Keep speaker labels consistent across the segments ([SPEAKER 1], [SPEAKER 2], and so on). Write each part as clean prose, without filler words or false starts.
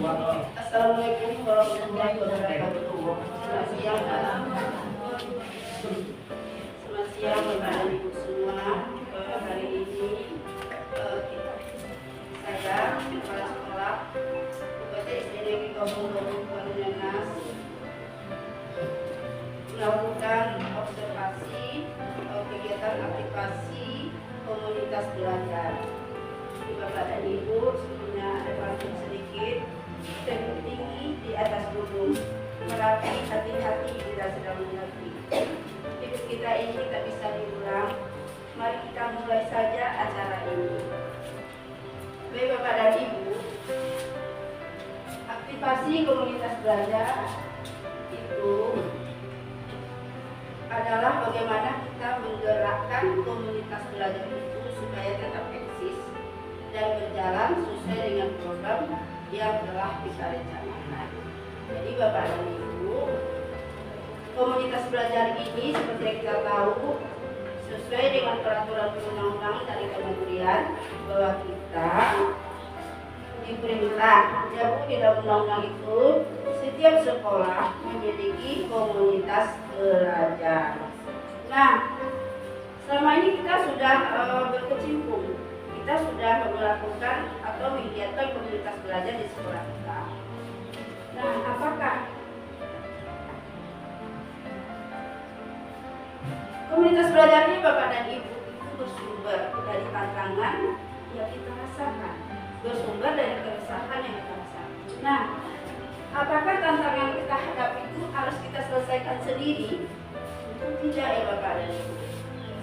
[SPEAKER 1] Assalamualaikum warahmatullahi wabarakatuh. Selamat siang, selamat siang Bapak Ibu semua. Hari ini saya kepala sekolah UPT SD Negeri Kampung Baru Karunia melakukan observasi kegiatan aktivasi komunitas belajar. Bapak dan Ibu sebelumnya ada pantun sedikit. Tebing tinggi di atas gunung, Merapi hati-hati bila sedang mendaki. Hidup kita ini tak bisa diulang. Mari kita mulai saja acara ini. Baik Bapak dan Ibu, aktivasi komunitas belajar itu adalah bagaimana kita menggerakkan komunitas belajar itu supaya tetap eksis dan berjalan sesuai dengan program yang telah kita rencanakan. Jadi Bapak dan Ibu, komunitas belajar ini seperti yang kita tahu sesuai dengan peraturan perundang-undangan dari Kementerian bahwa kita diperintah di dalam undang-undang itu setiap sekolah memiliki komunitas belajar. Nah, selama ini kita sudah berkecimpung. Kita sudah melakukan atau mengizinkan komunitas belajar di sekolah kita. Nah, apakah komunitas belajar ini Bapak dan Ibu itu bersumber dari tantangan yang kita rasakan, bersumber dari keresahan yang kita rasakan. Nah, apakah tantangan yang kita hadapi itu harus kita selesaikan sendiri? Itu tidak ya Bapak dan Ibu.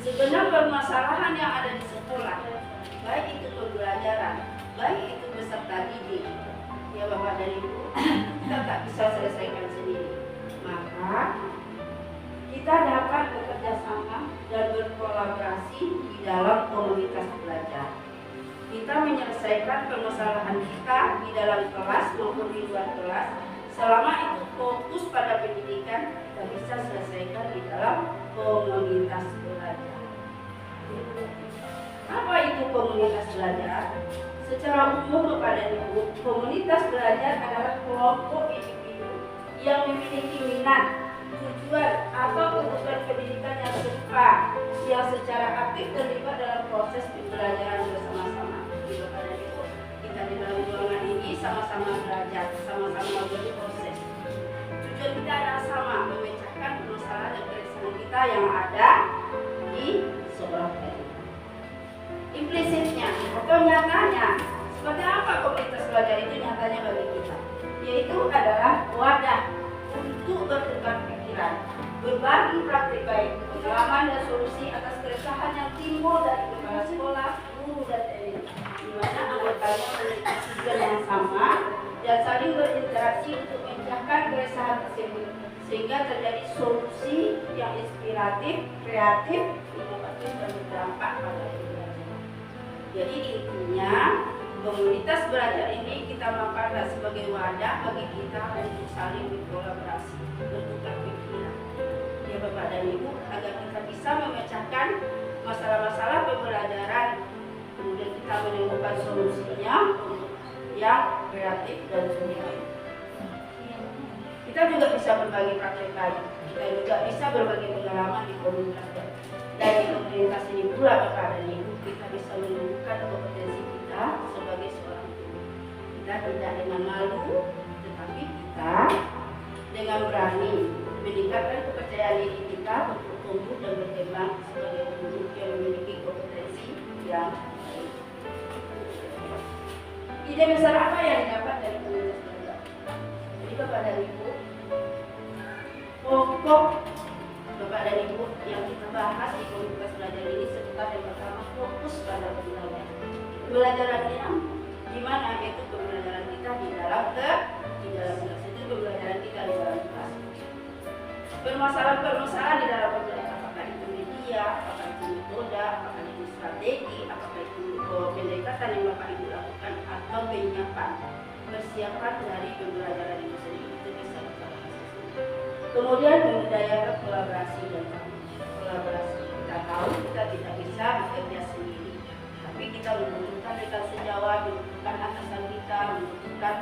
[SPEAKER 1] Sebenarnya permasalahan yang ada di sekolah, baik itu pembelajaran, baik itu peserta didik, ya Bapak dan Ibu, kita tak bisa selesaikan sendiri. Maka kita dapat bekerja sama dan berkolaborasi di dalam komunitas belajar. Kita menyelesaikan permasalahan kita di dalam kelas maupun di luar kelas. Selama itu fokus pada pendidikan, kita bisa selesaikan di dalam komunitas belajar. Apa itu komunitas belajar? Secara umum kepada Ibu, komunitas belajar adalah kelompok individu yang memiliki minat, tujuan atau kebutuhan pendidikan yang serupa, yang secara aktif terlibat dalam proses pembelajaran bersama-sama. Kepada Ibu, kita di dalam ruangan ini sama-sama belajar, sama-sama berproses. Tujuan kita adalah sama, memecahkan permasalahan dan keresahan kita yang ada di sekolah kita. Implisitnya atau nyatanya, seperti apa komunitas belajar itu nyatanya bagi kita? Yaitu adalah wadah untuk bertukar pikiran, berbagi praktik baik, pengalaman dan solusi atas keresahan yang timbul dari kepala sekolah, guru dan TNI, di mana anggotanya memiliki tujuan yang sama dan saling berinteraksi untuk memecahkan keresahan tersebut, sehingga terjadi solusi yang inspiratif, kreatif, inovatif dan berdampak pada belajar. Jadi intinya komunitas belajar ini kita manfaatkan sebagai wadah bagi kita untuk saling berkolaborasi, bertukar pikiran, ya Bapak dan Ibu, agar kita bisa memecahkan masalah-masalah pembelajaran, kemudian kita menemukan solusinya yang kreatif dan solutif. Kita juga bisa berbagi praktek baik, kita juga bisa berbagi pengalaman di komunitas. Dari komunitas ini pula Bapak dan Ibu, kita bisa menemukan kompetensi kita sebagai seorang guru. Kita tidak dengan malu, tetapi kita dengan berani meningkatkan kepercayaan diri kita untuk tumbuh dan berkembang sebagai guru yang memiliki kompetensi yang baik. Ide besar apa yang didapat dari komunitas belajar? Jadi Bapak dan Ibu, pokok Bapak dan Ibu yang kita bahas di komunitas belajar ini seputar yang pertama, fokus pada pembelajaran. Pembelajarannya di mana? Itu pembelajaran kita di dalam kelas, itu pembelajaran kita di dalam kelas. Permasalahan-permasalahan di dalam pembelajaran, apakah itu media, apakah itu metode, apakah itu strategi, apakah itu pendekatan yang Bapak Ibu lakukan atau penyiapan, persiapan dari pembelajaran itu sendiri, itu bisa kita bahas. Kemudian membudayakan kolaborasi dan kolaborasi. Kita tahu kita tidak bisa bekerja sendiri, tapi kita membutuhkan rekan sejawat, membutuhkan atasan kita, membutuhkan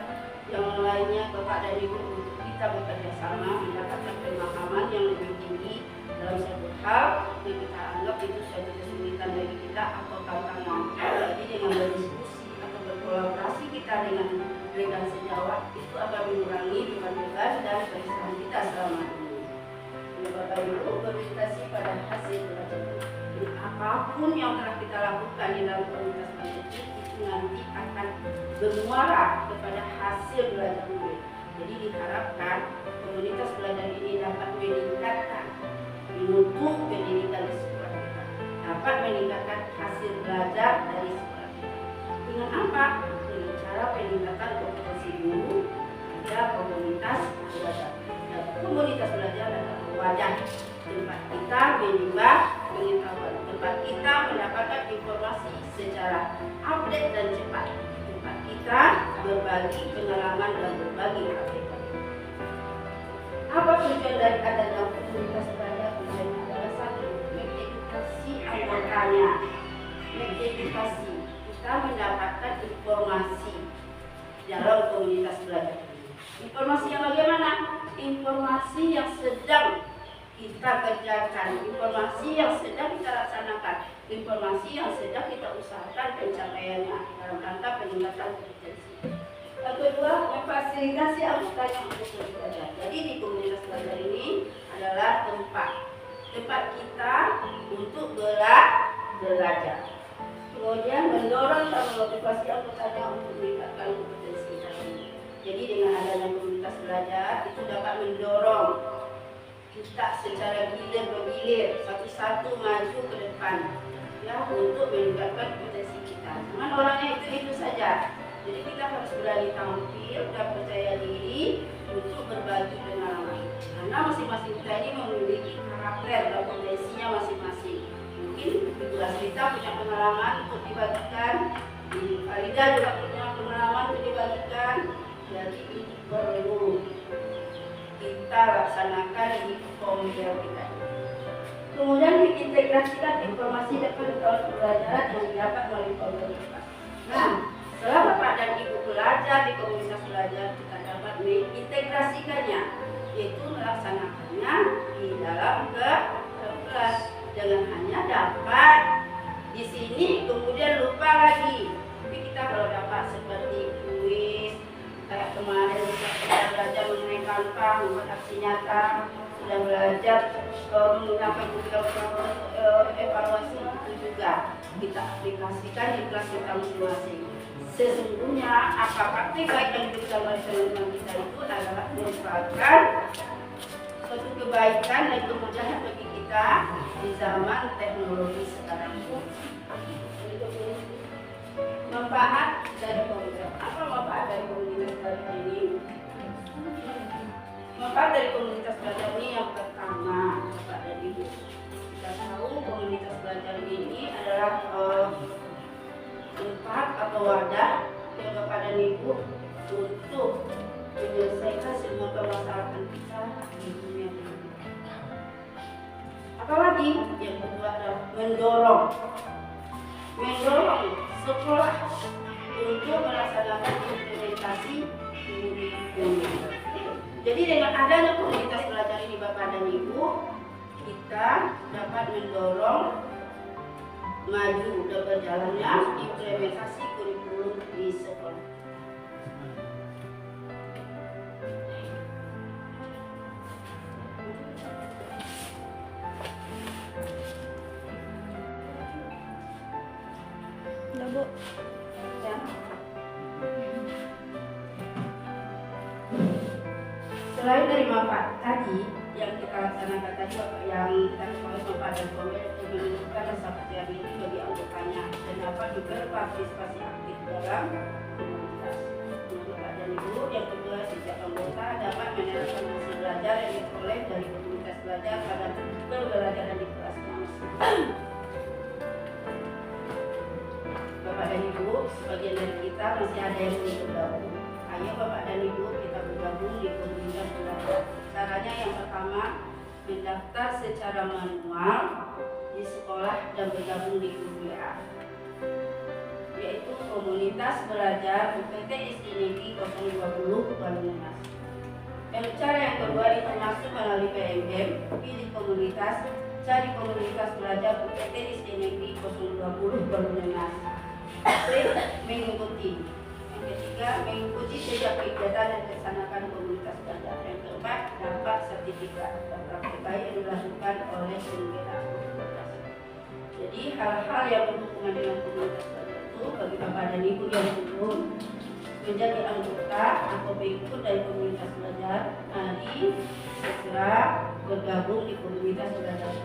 [SPEAKER 1] yang lainnya, Bapak dan Ibu, untuk kita bekerja sama mendapatkan pemahaman yang lebih tinggi dalam satu hal yang kita anggap itu suatu kesulitan bagi kita atau tantangan. Jadi dengan berdiskusi atau berkolaborasi kita dengan rekan sejawat itu akan mengurangi beban-beban dan keresahan kita selama ini. Bapak Ibu, berorientasi pada hasil belajar. Apapun yang telah kita lakukan di dalam komunitas belajar itu nanti akan bermuara kepada hasil belajar murid. Jadi diharapkan komunitas belajar ini dapat meningkatkan mutu pendidikan di sekolah kita, dapat meningkatkan hasil belajar dari sekolah kita. Dengan apa? Dengan cara peningkatan kompetensi guru pada komunitas belajar. Dan komunitas belajar adalah wadah tempat kita menimba pengetahuan, tempat kita mendapatkan informasi secara update dan cepat, tempat kita berbagi pengalaman dan berbagi praktek. Apa tujuan dari adanya komunitas belajar? Tujuannya adalah satu, mengedukasi anggotanya, mengedukasi kita mendapatkan informasi dalam komunitas belajar. Informasi yang bagaimana? Informasi yang sedang kita kerjakan, informasi yang sedang kita laksanakan, informasi yang sedang kita usahakan pencapaiannya dalam rangka peningkatan kompetensi. Yang kedua, memfasilitasi anggotanya untuk belajar. Jadi di komunitas belajar ini adalah tempat kita untuk belajar. Kemudian mendorong dan memotivasi anggotanya untuk meningkatkan kompetensi tadi. Jadi dengan adanya komunitas belajar itu dapat mendorong kita secara gilir bergilir satu-satu maju ke depan ya untuk meningkatkan kompetensi kita. Cuman orangnya itu saja. Jadi kita harus berani tampil dan percaya diri untuk berbagi pengalaman. Karena masing-masing kita ini memiliki karakter dan potensinya masing-masing. Mungkin di kelas kita punya pengalaman untuk dibagikan, di Farida juga punya pengalaman untuk dibagikan. Jadi ini perlu kita laksanakan di komputer kita. Kemudian diintegrasikan informasi dan pengetahuan pembelajaran yang didapat melalui komputer kita. Nah, setelah Bapak dan Ibu belajar di komunitas belajar, kita dapat mengintegrasikannya, yaitu melaksanakannya di dalam kelas. Jangan hanya dapat di sini kemudian lupa lagi. Tapi kita kalau dapat seperti kuis, kayak kemarin kita belajar mengenai kampang, membuat aksi nyata, sudah belajar menggunakan evaluasi itu juga kita aplikasikan di kelas kita masing-masing. Sesungguhnya apa praktik baik yang diberikan oleh teman-teman kita itu adalah merupakan suatu kebaikan dan kemudahan bagi kita di zaman teknologi sekarang. Manfaat dari komunitas. Apa manfaat dari komunitas belajar ini? Manfaat dari komunitas belajar ini yang pertama, Bapak dan Ibu, kita tahu komunitas belajar ini adalah tempat atau wadah yang Bapak dan Ibu untuk menyelesaikan semua permasalahan kita di dunia ini. Apalagi yang kedua adalah mendorong sekolah untuk melaksanakan implementasi kurikulum. Jadi dengan adanya komunitas belajar ini Bapak dan Ibu, kita dapat mendorong maju dan berjalannya implementasi kurikulum di sekolah.
[SPEAKER 2] Udah, Bu.
[SPEAKER 1] Ya. Selain dari manfaat tadi yang kita laksanakan tadi, yang kita ketahui manfaat dan komunitas menunjukkan rasa percaya diri bagi anggotanya dan dapat juga partisipasi aktif dalam komunitas. Bapak dan Ibu, yang kedua, setiap anggota dapat menerapkan hasil belajar yang diperoleh dari komunitas belajar pada pembelajaran di kelasnya. Bapak dan Ibu, sebagian dari kita masih ada yang belum bergabung. Ayo Bapak dan Ibu, kita bergabung di komunitas belajar. Caranya yang pertama, mendaftar secara manual di sekolah dan bergabung di grup WA, yaitu komunitas belajar UPT SD Negeri 020 Banyumas. Cara yang kedua itu masuk melalui PMM, pilih komunitas, cari komunitas belajar UPT SD Negeri 020 Banyumas. Mengikuti. Yang ketiga, mengikuti setiap kegiatan yang dilaksanakan komunitas belajar. Yang keempat, dapat sertifikat dan praktik baik yang dilakukan oleh penyelenggara komunitas. Jadi hal-hal yang berhubungan dengan komunitas belajar itu bagi Bapak dan Ibu yang belum menjadi anggota atau pengikut dari komunitas belajar, mari segera bergabung di komunitas belajar.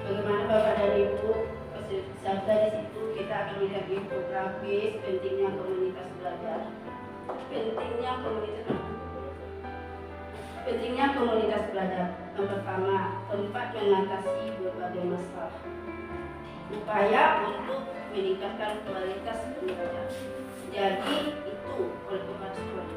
[SPEAKER 1] Bagaimana Bapak dan Ibu, serta di situ kita akan melihat infografis pentingnya komunitas belajar. Pentingnya komunitas belajar. Yang pertama, tempat mengatasi berbagai masalah. Upaya untuk meningkatkan kualitas belajar. Jadi itu oleh kepala sekolah.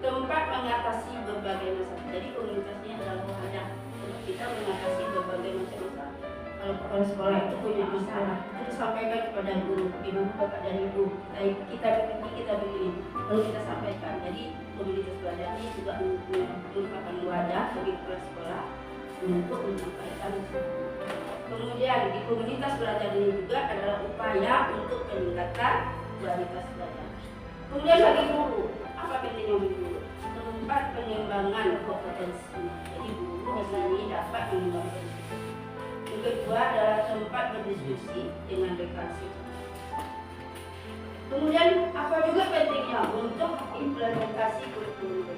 [SPEAKER 1] Tempat mengatasi berbagai masalah. Jadi komunitasnya adalah wadah untuk kita mengatasi berbagai macam masalah. Kalau kepala sekolah itu punya masalah, itu disampaikan kepada guru, gimana Bapak dan Ibu, kita begini, lalu kita sampaikan. Jadi komunitas belajar ini juga merupakan wadah bagi kepala sekolah untuk menyampaikan. Kemudian di komunitas belajar ini juga adalah upaya untuk peningkatan kualitas belajar. Kemudian bagi guru, apa pentingnya guru? Tempat pengembangan kompetensi. Jadi guru di sini dapat mengembangkan. Yang kedua adalah tempat berdiskusi dengan rekan siswa. Kemudian apa juga pentingnya untuk implementasi kurikulum.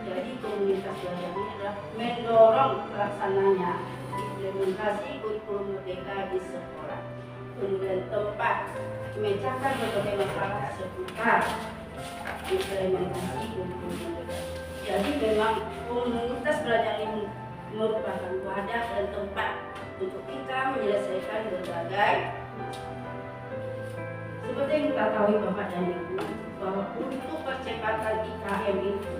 [SPEAKER 1] Jadi komunitas belajar ini adalah mendorong pelaksananya implementasi kurikulum merdeka di sekolah. Kemudian tempat memecahkan berbagai masalah seputar implementasi kurikulum merdeka. Jadi memang komunitas belajar ini merupakan wadah dan tempat untuk kita menyelesaikan berbagai seperti yang kita tahu Bapak dan Ibu, bahwa untuk percepatan IKM itu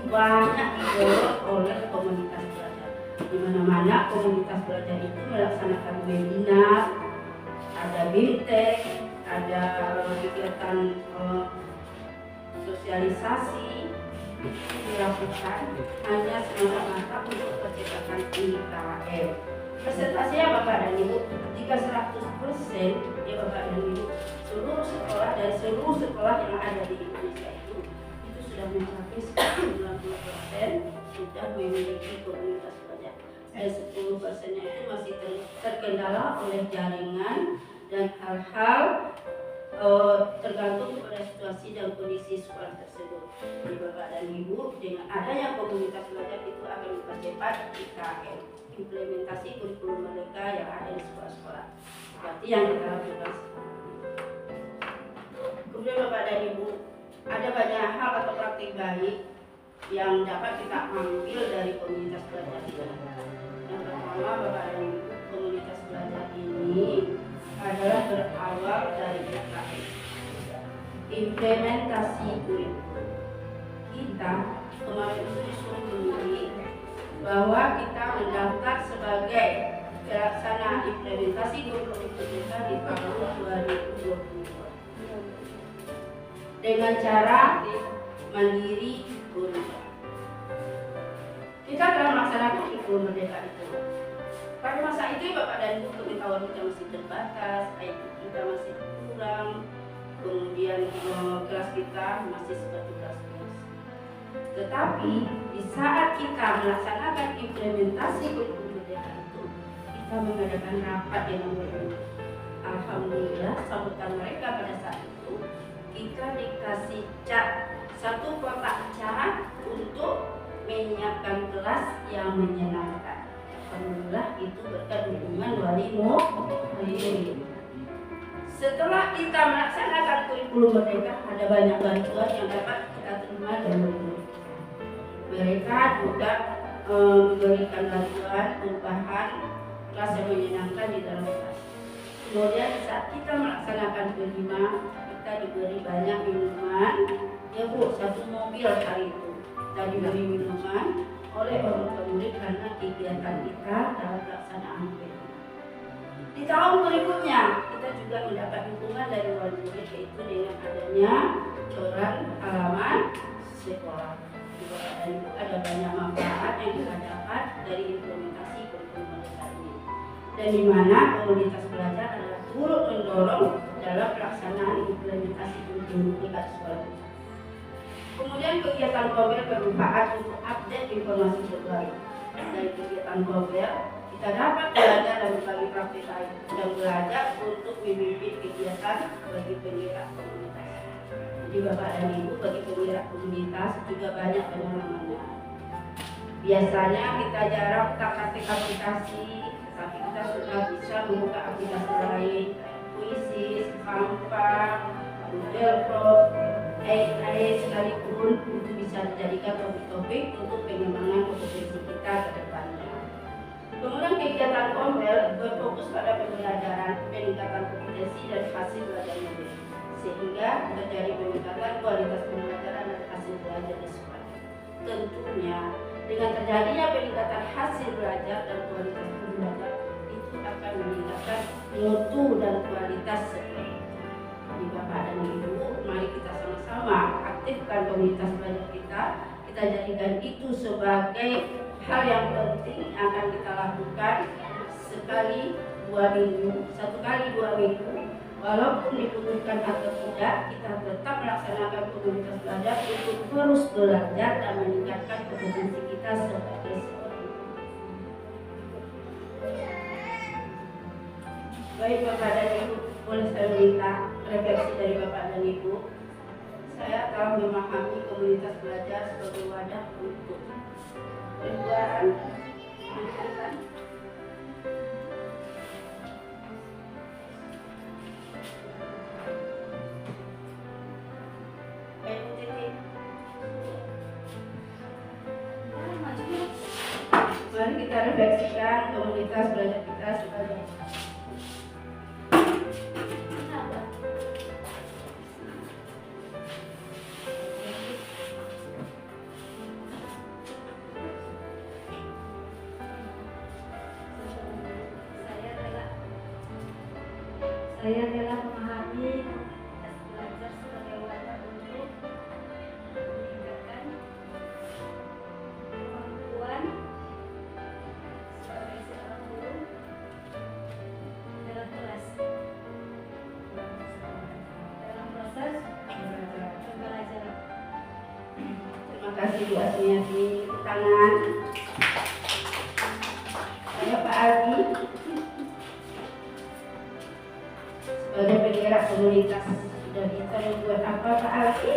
[SPEAKER 1] banyak didorong oleh komunitas belajar. Di mana-mana komunitas belajar itu melaksanakan webinar, ada BIMTEK, ada kegiatan sosialisasi dilakukan hanya semata-mata untuk percepatan IKM. Presentasinya Bapak dan Ibu, jika 100% ya Bapak dan Ibu, seluruh sekolah dari seluruh sekolah yang ada di Indonesia itu sudah mencapai 90% sudah memiliki komunitas belajar. 10%-nya itu masih terkendala oleh jaringan dan hal-hal tergantung pada situasi dan kondisi sekolah tersebut. Jadi Bapak dan Ibu, dengan adanya komunitas belajar itu akan mempercepat IKM, implementasi kurikulum merdeka yang ada di sekolah-sekolah. Berarti yang kita lakukan. Kemudian Bapak dan Ibu, ada banyak hal atau praktik baik yang dapat kita ambil dari komunitas belajar ini. Yang pertama Bapak dan Ibu, komunitas belajar ini adalah berawal dari IKM. Implementasi kurikulum. Kita kemarin itu disuruh memilih bahwa kita mendaftar sebagai pelaksana implementasi kurikulum kita di tahun 2022 dengan cara mandiri guru. Kita telah melaksanakan kurikulum merdeka itu. Pada masa itu Bapak dan Ibu, pengetahuan kita masih terbatas, IT kita masih kurang, kemudian kelas kita masih seperti kelas biasa. Tetapi di saat kita melaksanakan implementasi kurikulum merdeka itu, kita mengadakan rapat dengan mereka. Alhamdulillah sambutan mereka pada saat itu kita dikasih cat, satu kotak cat untuk menyiapkan kelas yang menyenangkan. Alhamdulillah itu berkat dukungan wali murid. Setelah kita melaksanakan kurikulum merdeka, ada banyak bantuan yang dapat kita terima dari murid. Mereka juga memberikan bantuan perubahan kelas yang menyenangkan di dalam kelas. Kemudian saat kita melaksanakan kelima, kita diberi banyak minuman. Ya Bu, 1 mobil hari itu kita diberi minuman oleh orang tua murid karena 3 kegiatan kita dalam pelaksanaan UPN. Di tahun berikutnya kita juga mendapat dukungan dari wali murid, yaitu dengan adanya coran halaman sekolah. Dan itu ada banyak manfaat yang kita dapat dari implementasi kurikulum merdeka ini, dan di mana komunitas belajar adalah turut mendorong dalam pelaksanaan implementasi kurikulum merdeka di sekolah. Kemudian kegiatan KOBEL bermanfaat untuk update informasi terbaru. Dari kegiatan KOBEL kita dapat belajar dan berbagi praktik lain, dan belajar untuk memimpin kegiatan bagi penggerak komunitas. Jadi Bapak dan Ibu, bagi penggerak komunitas juga banyak pengalamannya. Biasanya kita jarang utak-atik aplikasi, tapi kita sudah bisa membuka aplikasi lain, puisi, Canva, Google Form, AI sekalipun itu bisa dijadikan topik-topik untuk pengembangan kompetensi kita ke depannya. Kemudian kegiatan KOBEL berfokus pada pembelajaran, peningkatan kompetensi dan hasil belajar murid, sehingga terjadi peningkatan kualitas pembelajaran dan hasil belajar di sekolah. Tentunya dengan terjadinya peningkatan hasil belajar dan kualitas pembelajar itu akan meningkatkan mutu dan kualitas sekolah. Jadi Bapak dan Ibu, mari kita sama-sama aktifkan komunitas belajar kita. Kita jadikan itu sebagai hal yang penting yang akan kita lakukan sekali 2 minggu, 1 kali 2 minggu. Walaupun dibutuhkan atau tidak, kita tetap melaksanakan komunitas belajar untuk terus belajar dan meningkatkan kompetensi kita sebagai seorang. Baik Bapak dan Ibu, boleh saya minta refleksi dari Bapak dan Ibu. Saya telah memahami komunitas belajar sebagai wadah untuk perjuangan masyarakat. Mari kita refleksikan komunitas belajar kita sebagai
[SPEAKER 2] saya rela memahami komunitas belajar sebagai wadah untuk meningkatkan kemampuan sebagai seorang guru dalam kelas, dalam proses pembelajaran.
[SPEAKER 1] Terima kasih Bu Asmiati. Tangan. Saya Pak Aldi sebagai penggerak komunitas sudah bisa membuat apa Pak Aldi?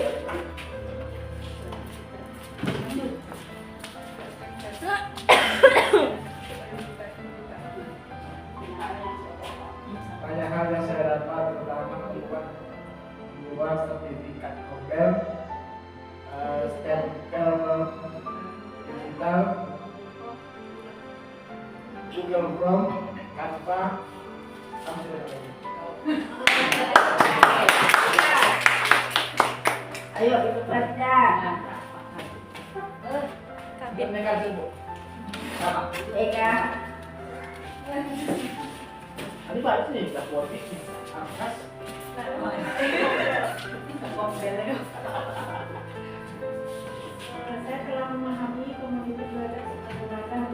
[SPEAKER 3] Banyak hal yang saya dapat, terutama membuat sertifikat KOBEL, stempel digital, Google Form, Canva,
[SPEAKER 1] Ayo Ibu baca.
[SPEAKER 3] Kabin dengan ibu. Sama.
[SPEAKER 1] Eka.
[SPEAKER 3] Ini Pak ini sudah politik nih. Angkas.
[SPEAKER 2] Saya telah memahami komunitas belajar sebagai wadah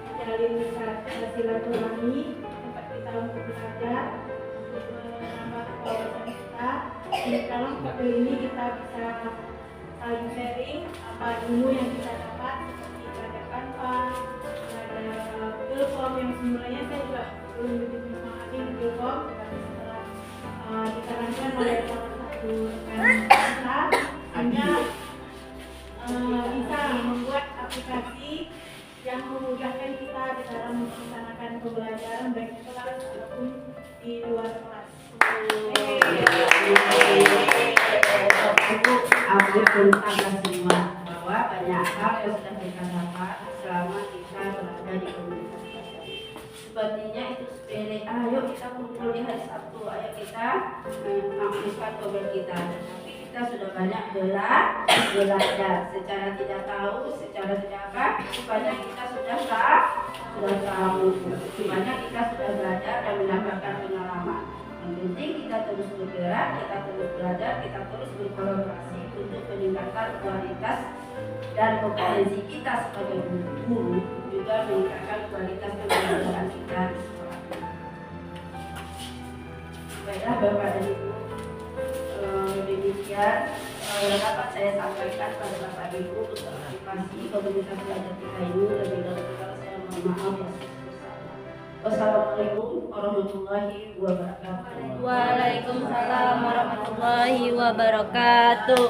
[SPEAKER 2] menjalin silaturahmi, tempat kita untuk belajar, untuk menambah wawasan kita. Di dalam KOBEL ini kita bisa saling sharing apa ilmu yang kita dapat, seperti belajar Canva, belajar Google Form yang sebenarnya saya juga belum begitu memahami Google Form, tapi setelah disarankan oleh salah satu rekan kita, hanya bisa membuat aplikasi yang memudahkan kita di dalam melaksanakan pembelajaran baik di kelas ataupun di luar kelas.
[SPEAKER 1] Aku tentang semua bahwa banyak hal yang sudah kita dapat selama kita berada di komunitas belajar. Sepertinya itu sepele. Ayo kita kumpul di hari Sabtu, ayo kita mengaktifkan KOBEL kita. Tapi kita kita sudah banyak belajar secara tidak tahu, secara tidak apa, rupanya kita sudah tahu, rupanya kita sudah belajar dan mendapatkan pengalaman. Yang penting kita terus bergerak, kita terus belajar, kita terus berkolaborasi untuk meningkatkan kualitas dan kompetensi kita sebagai guru, juga meningkatkan kualitas pembelajaran kita di sekolah. Baiklah Bapak dan Ibu, demikian dapat saya sampaikan pada Bapak Ibu untuk aktivasi komunitas belajar kita ini. Lebih dari saya mohon maaf ya. Wassalamualaikum warahmatullahi wabarakatuh.
[SPEAKER 4] Waalaikumsalam warahmatullahi wabarakatuh.